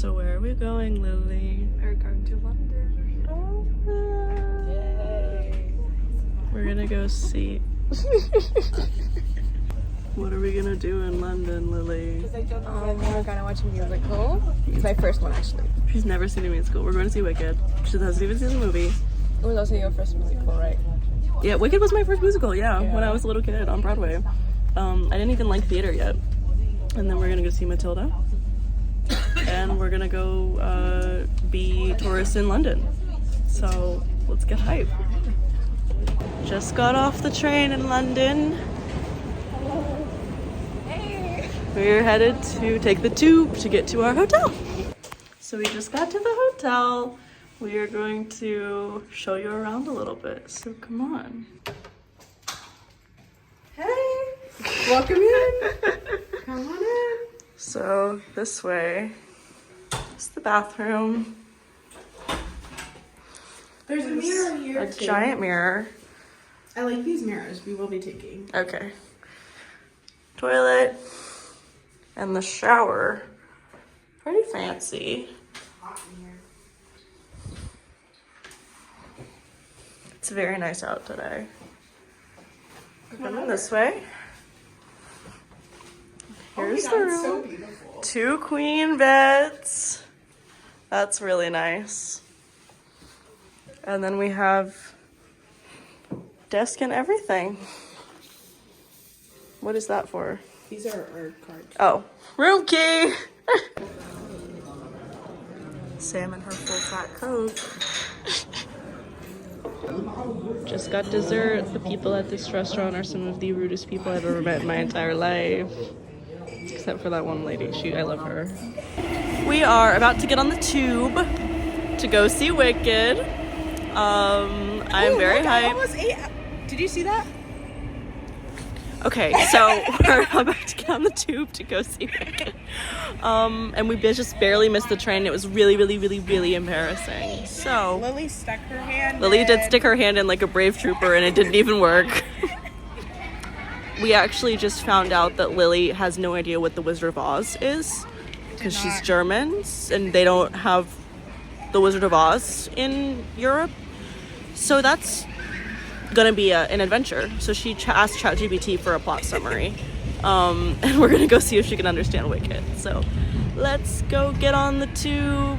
So where are we going, Lily? We're going to London. Oh, Yay. we're gonna go see. What are we gonna do in London, Lily? We're gonna watch a musical. It's my first one, actually. She's never seen a musical. We're going to see Wicked. She hasn't even seen the movie. It was also your first musical, right? Yeah, Wicked was my first musical, yeah, when I was a little kid on Broadway. I didn't even like theater yet. And then we're gonna go see Matilda. And we're gonna go be tourists in London. So let's get hype. Just got off the train in London. Hey! We're headed to take the tube to get to our hotel. So we just got to the hotel. We are going to show you around a little bit. So come on. Hey! Welcome in! Come on in! So this way is the bathroom. There's a mirror here, A giant mirror. I like these mirrors we will be taking. Okay. Toilet. And the shower. Pretty fancy. Hot in here. It's very nice out today. We're coming this way. Here's the room. So beautiful. 2 queen beds. That's really nice. And then we have desk and everything. What is that for? These are our cards. Oh, room key. Sam and her full fat coat. Just got dessert. The people at this restaurant are some of the rudest people I've ever met in my entire life. Except for that one lady. I love her. We are about to get on the tube to go see Wicked. I'm very hyped. Almost 8. Did you see that? Okay, so we're about to get on the tube to go see Wicked. And we just barely missed the train. It was really, really, really, really embarrassing. So Lily stuck her hand Lily in. did stick her hand in like a brave trooper and it didn't even work. We actually just found out that Lily has no idea what the Wizard of Oz is because she's German and they don't have the Wizard of Oz in Europe. So that's gonna be an adventure. So she asked ChatGPT for a plot summary. And we're gonna go see if she can understand Wicked. So let's go get on the tube.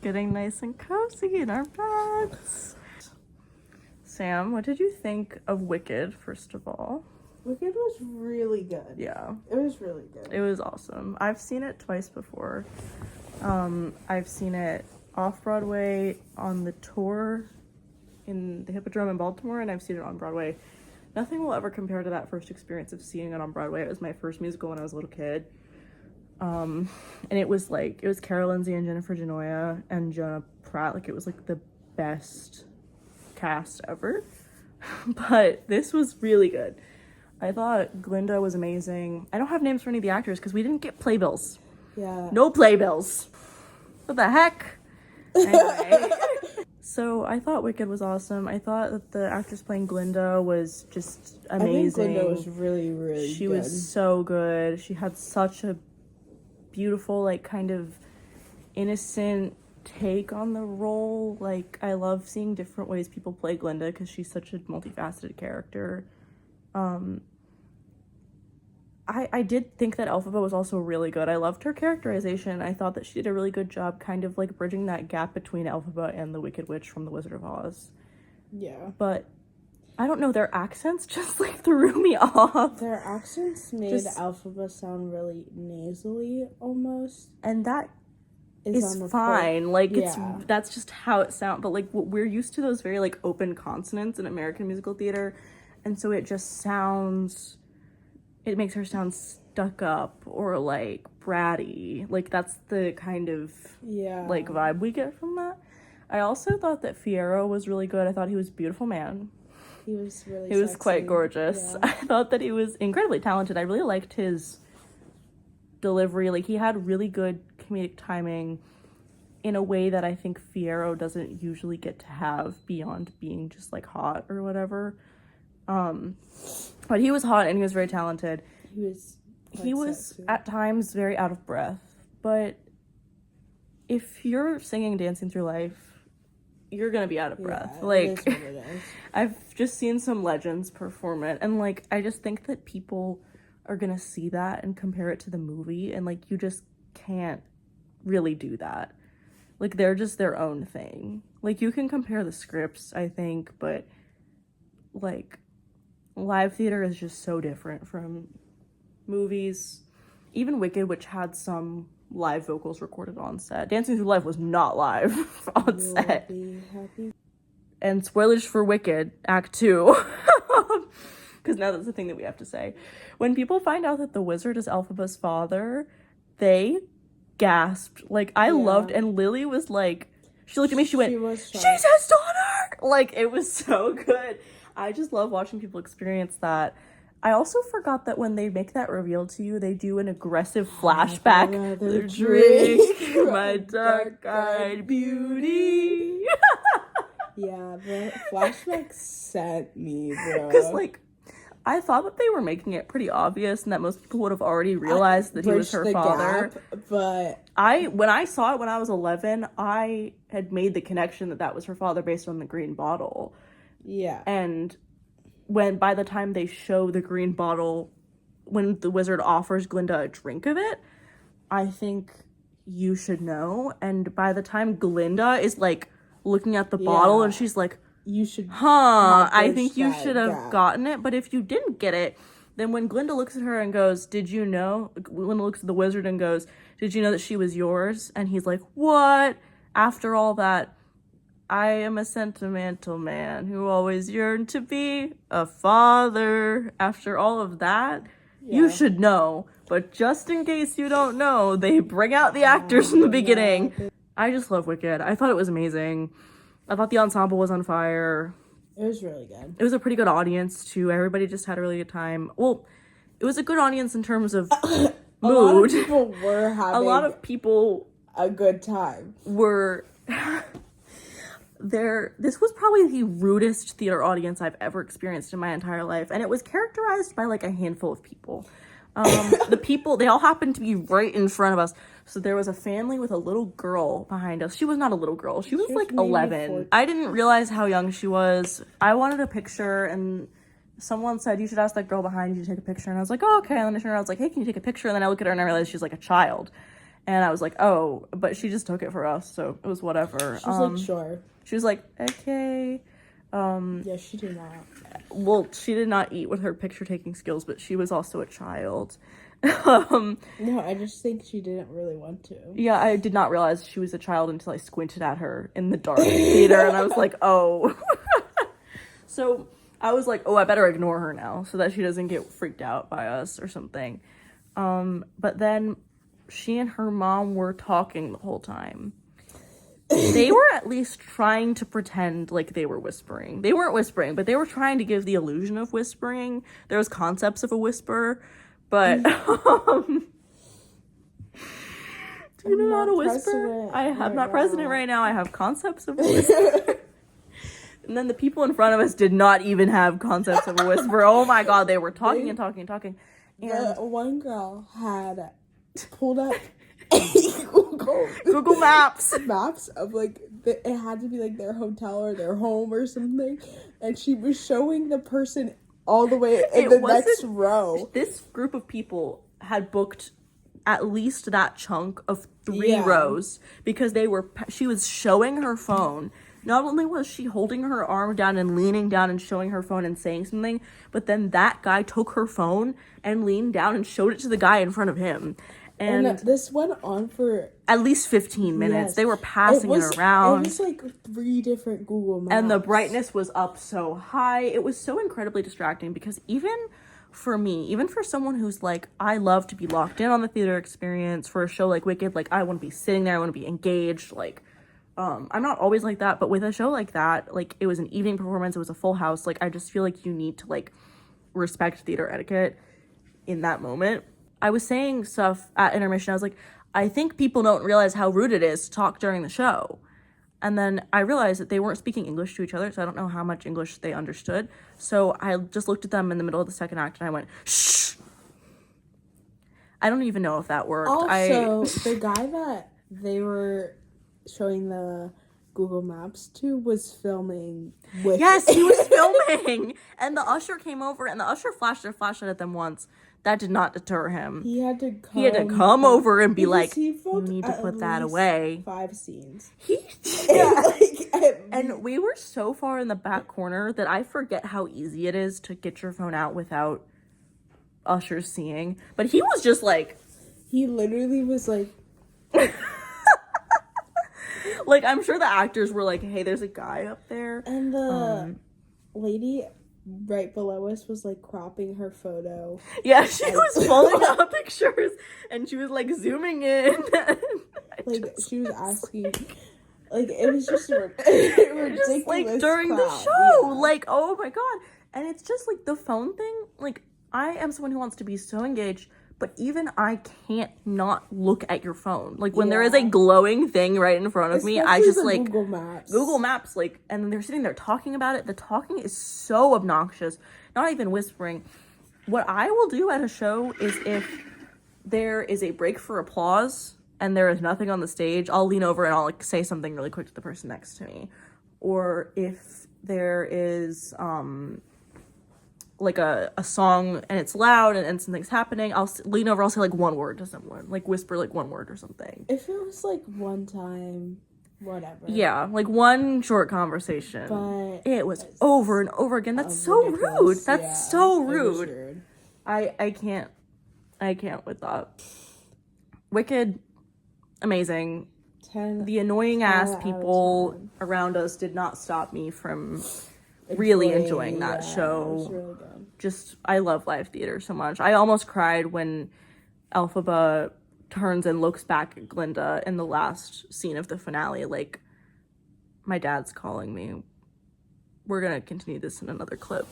Getting nice and cozy in our beds. Sam, what did you think of Wicked, first of all? Wicked was really good. Yeah. It was really good. It was awesome. I've seen it twice before. I've seen it off-Broadway on the tour in the Hippodrome in Baltimore, and I've seen it on Broadway. Nothing will ever compare to that first experience of seeing it on Broadway. It was my first musical when I was a little kid. And it was Carol Lindsay and Jennifer Genoa and Jonah Pratt. Like, it was like the best cast ever. But this was really good. I thought Glinda was amazing. I don't have names for any of the actors because we didn't get playbills. Yeah. No playbills. What the heck? Anyway. So I thought Wicked was awesome. I thought that the actress playing Glinda was just amazing. I think Glinda was really, really good. She was so good. She had such a beautiful, like, kind of innocent take on the role. Like, I love seeing different ways people play Glinda because she's such a multifaceted character. I did think that Elphaba was also really good. I loved her characterization. I thought that she did a really good job kind of like bridging that gap between Elphaba and the Wicked Witch from The Wizard of Oz. Yeah. But I don't know, their accents just like threw me off. Their accents made Elphaba sound really nasally almost. And that is on the fine. front. Like, Yeah. that's just how it sounds. But, like, we're used to those very, like, open consonants in American musical theater. And so it just sounds, it makes her sound stuck up or, like, bratty. Like, that's the kind of, like, vibe we get from that. I also thought that Fiyero was really good. I thought he was a beautiful man. He was really He was sexy. quite gorgeous. Yeah. I thought that he was incredibly talented. I really liked his delivery. Like, he had really good comedic timing in a way that I think Fiyero doesn't usually get to have beyond being just, like, hot or whatever. But he was hot and he was very talented. He was sexy. at times very out of breath. But if you're singing Dancing Through Life, you're gonna be out of breath. Yeah, like, it is what it is. I've just seen some legends perform it, and, like, I just think that people are gonna see that and compare it to the movie, and, like, you just can't really do that. Like, they're just their own thing. Like, you can compare the scripts, I think, but, like, live theater is just so different from movies. Even Wicked, which had some live vocals recorded on set. Dancing Through Life was not live on set. Be happy. And spoilers for Wicked, Act 2. Because now that's the thing that we have to say. When people find out that the wizard is Elphaba's father, they gasped. Like, I loved, and Lily was like, she looked at me, she went, she's his daughter! Like, it was so good. I just love watching people experience that. I also forgot that when they make that reveal to you, they do an aggressive flashback. Drink my dark-eyed beauty. Yeah, the flashback sent me, bro. Because, like, I thought that they were making it pretty obvious and that most people would have already realized that he was her father. But when I saw it when I was 11, I had made the connection that that was her father based on the green bottle. Yeah. And by the time they show the green bottle, when the wizard offers Glinda a drink of it, I think you should know. And by the time Glinda is, like, looking at the bottle and she's like, you should, I think you should have gotten it. But if you didn't get it, then when Glinda looks at her and goes, did you know? Glinda looks at the wizard and goes, did you know that she was yours? And he's like, what? After all that, I am a sentimental man who always yearned to be a father. After all of that, you should know. But just in case you don't know, they bring out the actors from the beginning. I just love Wicked. I thought it was amazing. I thought the ensemble was on fire. It was really good. It was a pretty good audience, too. Everybody just had a really good time. Well, it was a good audience in terms of mood. A lot of people were having a lot of people a good time. Were... This was probably the rudest theater audience I've ever experienced in my entire life, and it was characterized by, like, a handful of people. The people, they all happened to be right in front of us. So there was a family with a little girl behind us. She was not a little girl. She was like 11. 14. I didn't realize how young she was. I wanted a picture, and someone said, you should ask that girl behind you to take a picture. And I was like, oh, okay. And then I turned around, I was like, hey, can you take a picture? And then I look at her and I realized she's like a child. And I was like, oh, but she just took it for us, so it was whatever. She was like, sure. She was like, okay. Yeah, she did not. Well, she did not eat with her picture-taking skills, but she was also a child. No, I just think she didn't really want to. Yeah, I did not realize she was a child until I squinted at her in the dark theater, and I was like, oh. So I was like, oh, I better ignore her now so that she doesn't get freaked out by us or something. But then she and her mom were talking the whole time. They were at least trying to pretend like they were whispering. They weren't whispering, but they were trying to give the illusion of whispering. There was concepts of a whisper, but do you know how to whisper? I'm not president right now. I have concepts of a whisper. And then the people in front of us did not even have concepts of a whisper. Oh my god, they were talking and talking and talking. And the one girl had pulled up Google Maps of like it had to be like their hotel or their home or something, and she was showing the person all the way in the next row. This group of people had booked at least that chunk of 3 rows because she was showing her phone. Not only was she holding her arm down and leaning down and showing her phone and saying something, but then that guy took her phone and leaned down and showed it to the guy in front of him. And this went on for at least 15 minutes. Yes. They were passing it around. It was like 3 different Google Maps. And the brightness was up so high. It was so incredibly distracting because even for me, even for someone who's like, I love to be locked in on the theater experience for a show like Wicked, like I want to be sitting there, I want to be engaged, like I'm not always like that, but with a show like that, like it was an evening performance, it was a full house, like I just feel like you need to like respect theater etiquette in that moment. I was saying stuff at intermission. I was like, I think people don't realize how rude it is to talk during the show. And then I realized that they weren't speaking English to each other, so I don't know how much English they understood. So I just looked at them in the middle of the second act and I went, shh. I don't even know if that worked. Also, the guy that they were showing the Google Maps to was filming with Yes, he was filming. And the usher came over and the usher flashed their flashlight at them once. That did not deter him. He had to come over and be like, you need to put that away. 5 scenes. And we were so far in the back corner that I forget how easy it is to get your phone out without ushers seeing. But he was just like... He literally was like... Like, I'm sure the actors were like, hey, there's a guy up there. And the lady right below us was like cropping her photo. Yeah, she was pulling out pictures and she was like zooming in. She was asking, like, it was just ridiculous. Just like during crowd. the show, yeah. like, oh my god. And it's just like the phone thing. Like, I am someone who wants to be so engaged, but even I can't not look at your phone. Like, when there is a glowing thing right in front of me, I just like Google Maps, like, and they're sitting there talking about it. The talking is so obnoxious, not even whispering. What I will do at a show is if there is a break for applause and there is nothing on the stage, I'll lean over and I'll like say something really quick to the person next to me. Or if there is like a song and it's loud and something's happening, I'll lean over, I'll say like one word to someone, like whisper like one word or something. If it was like one time, whatever. Yeah, like one short conversation. But it was over and over again. That's so rude. That's so rude. I can't with that. Wicked, amazing. 10. The annoying ass people around us did not stop me from really enjoying that show. It was really good. Just, I love live theater so much. I almost cried when Elphaba turns and looks back at Glinda in the last scene of the finale. Like, my dad's calling me. We're gonna continue this in another clip.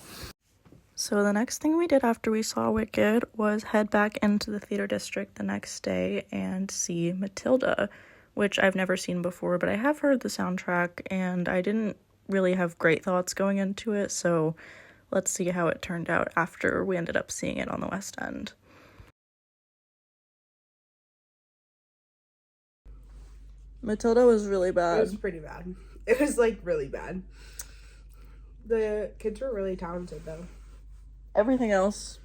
So the next thing we did after we saw Wicked was head back into the theater district the next day and see Matilda, which I've never seen before, but I have heard the soundtrack and I didn't really have great thoughts going into it, so let's see how it turned out after we ended up seeing it on the West End. Matilda was really bad. It was pretty bad. It was like really bad. The kids were really talented though. Everything else,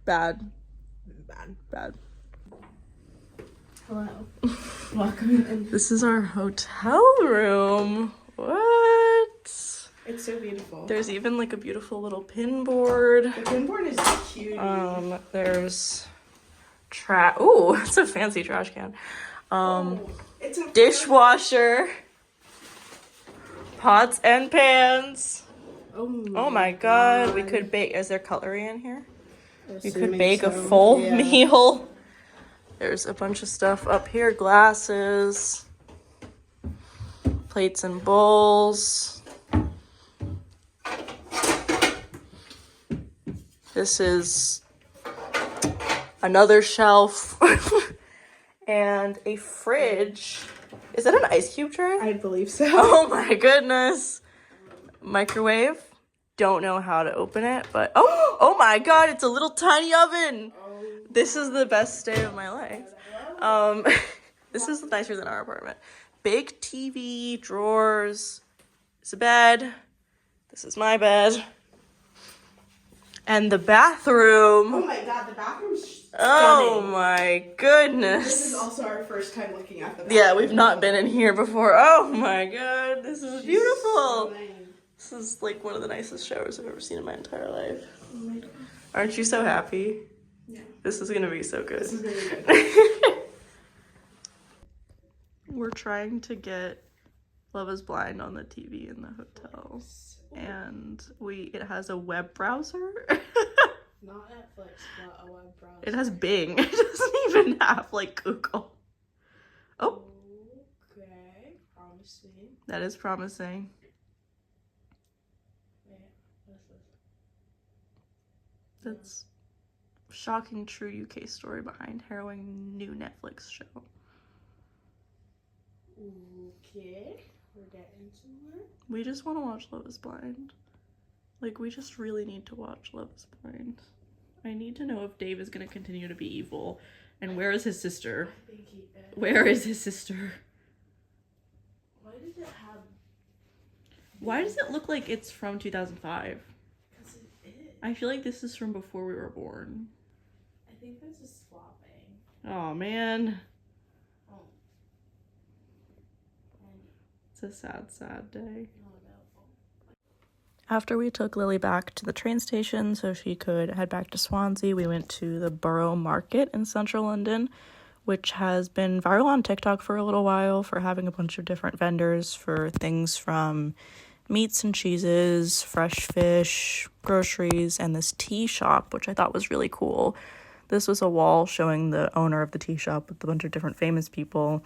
bad. Hello. Welcome in. This is our hotel room. What? It's so beautiful. There's even like a beautiful little pin board. The pin board is cute. There's ooh, it's a fancy trash can. It's a Dishwasher. Pots and pans. Oh my god, we could bake. Is there cutlery in here? We could bake a full meal. There's a bunch of stuff up here. Glasses. Plates and bowls. This is another shelf. And a fridge. Is that an ice cube tray? I believe so. Oh my goodness. Microwave. Don't know how to open it, but oh my god, it's a little tiny oven. This is the best day of my life. This is nicer than our apartment. Big TV, drawers. It's a bed. This is my bed. And the bathroom. Oh my god, the bathroom's stunning. Oh my goodness. This is also our first time looking at the bathroom. Yeah, we've not been in here before. Oh my god, this is beautiful. So nice. This is like one of the nicest showers I've ever seen in my entire life. Oh my god. Aren't you so happy? Yeah. This is gonna be so good. This is really good. We're trying to get Love is Blind on the TV in the hotel. And it has a web browser. Not Netflix, but a web browser. It has Bing. It doesn't even have like Google. Oh. Okay, promising. That is promising. Wait, what is this? That's shocking true UK story behind harrowing new Netflix show. Okay, we're getting somewhere. We just want to watch Love is Blind. Like, we just really need to watch Love is Blind. I need to know if Dave is going to continue to be evil. And where is his sister? I think he is. Where is his sister? Why does it have... Why does it look like it's from 2005? Because it is. I feel like this is from before we were born. I think this is swapping. Oh, man. Oh. It's a sad, sad day. Not available. After we took Lily back to the train station so she could head back to Swansea, we went to the Borough Market in central London, which has been viral on TikTok for a little while for having a bunch of different vendors for things from meats and cheeses, fresh fish, groceries, and this tea shop, which I thought was really cool. This was a wall showing the owner of the tea shop with a bunch of different famous people.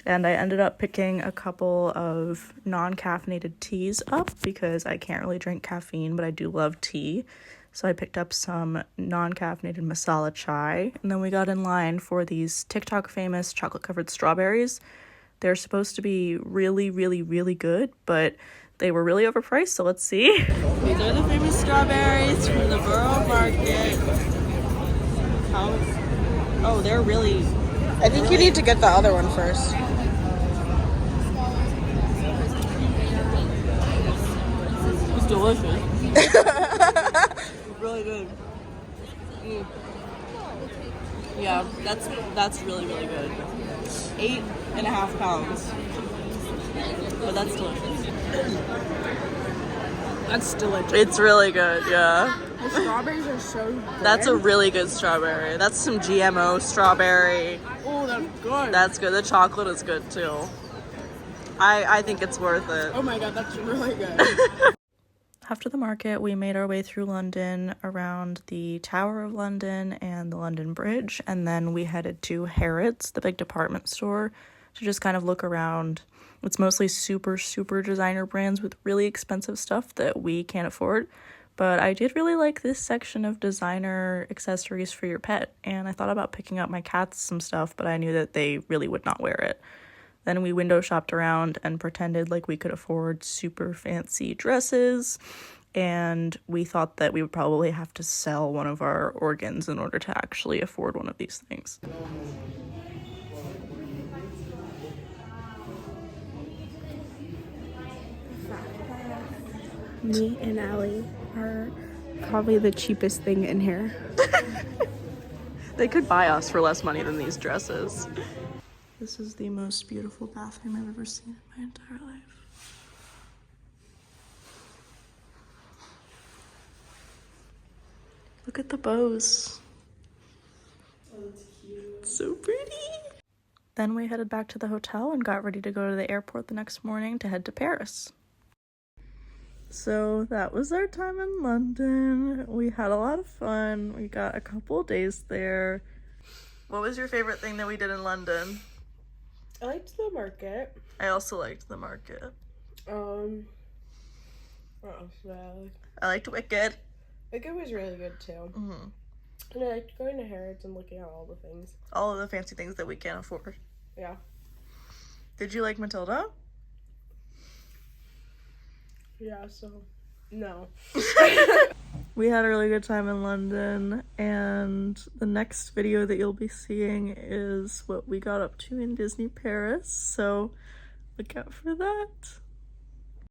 And I ended up picking a couple of non-caffeinated teas up because I can't really drink caffeine, but I do love tea. So I picked up some non-caffeinated masala chai. And then we got in line for these TikTok famous chocolate-covered strawberries. They're supposed to be really, really, really good, but they were really overpriced, so let's see. These are the famous strawberries from the Borough Market. Oh, they're really... I think you need to get the other one first. It's delicious. It's really good. Yeah, that's really, really good. 8.5 pounds. But that's delicious. That's delicious. It's really good, yeah. The strawberries are so good. That's a really good strawberry. That's some GMO strawberry. Oh, that's good. That's good. The chocolate is good too. I think it's worth it. Oh my god, that's really good. After the market, we made our way through London around the Tower of London and the London Bridge, and then we headed to Harrods, the big department store, to just kind of look around. It's mostly super, super designer brands with really expensive stuff that we can't afford. But I did really like this section of designer accessories for your pet, and I thought about picking up my cats some stuff, but I knew that they really would not wear it. Then we window shopped around and pretended like we could afford super fancy dresses, and we thought that we would probably have to sell one of our organs in order to actually afford one of these things. Me and Allie are probably the cheapest thing in here. They could buy us for less money than these dresses. This is the most beautiful bathroom I've ever seen in my entire life. Look at the bows. Oh, that's cute. So pretty. Then we headed back to the hotel and got ready to go to the airport the next morning to head to Paris. So that was our time in London. We had a lot of fun. We got a couple days there. What was your favorite thing that we did in London? I liked the market. I also liked the market. What else did I like? I liked Wicked. Wicked was really good too. Mm-hmm. And I liked going to Harrods and looking at all the things. All of the fancy things that we can't afford. Yeah. Did you like Matilda? Yeah, so no. We had a really good time in London, and the next video that you'll be seeing is what we got up to in Disney Paris, so look out for that.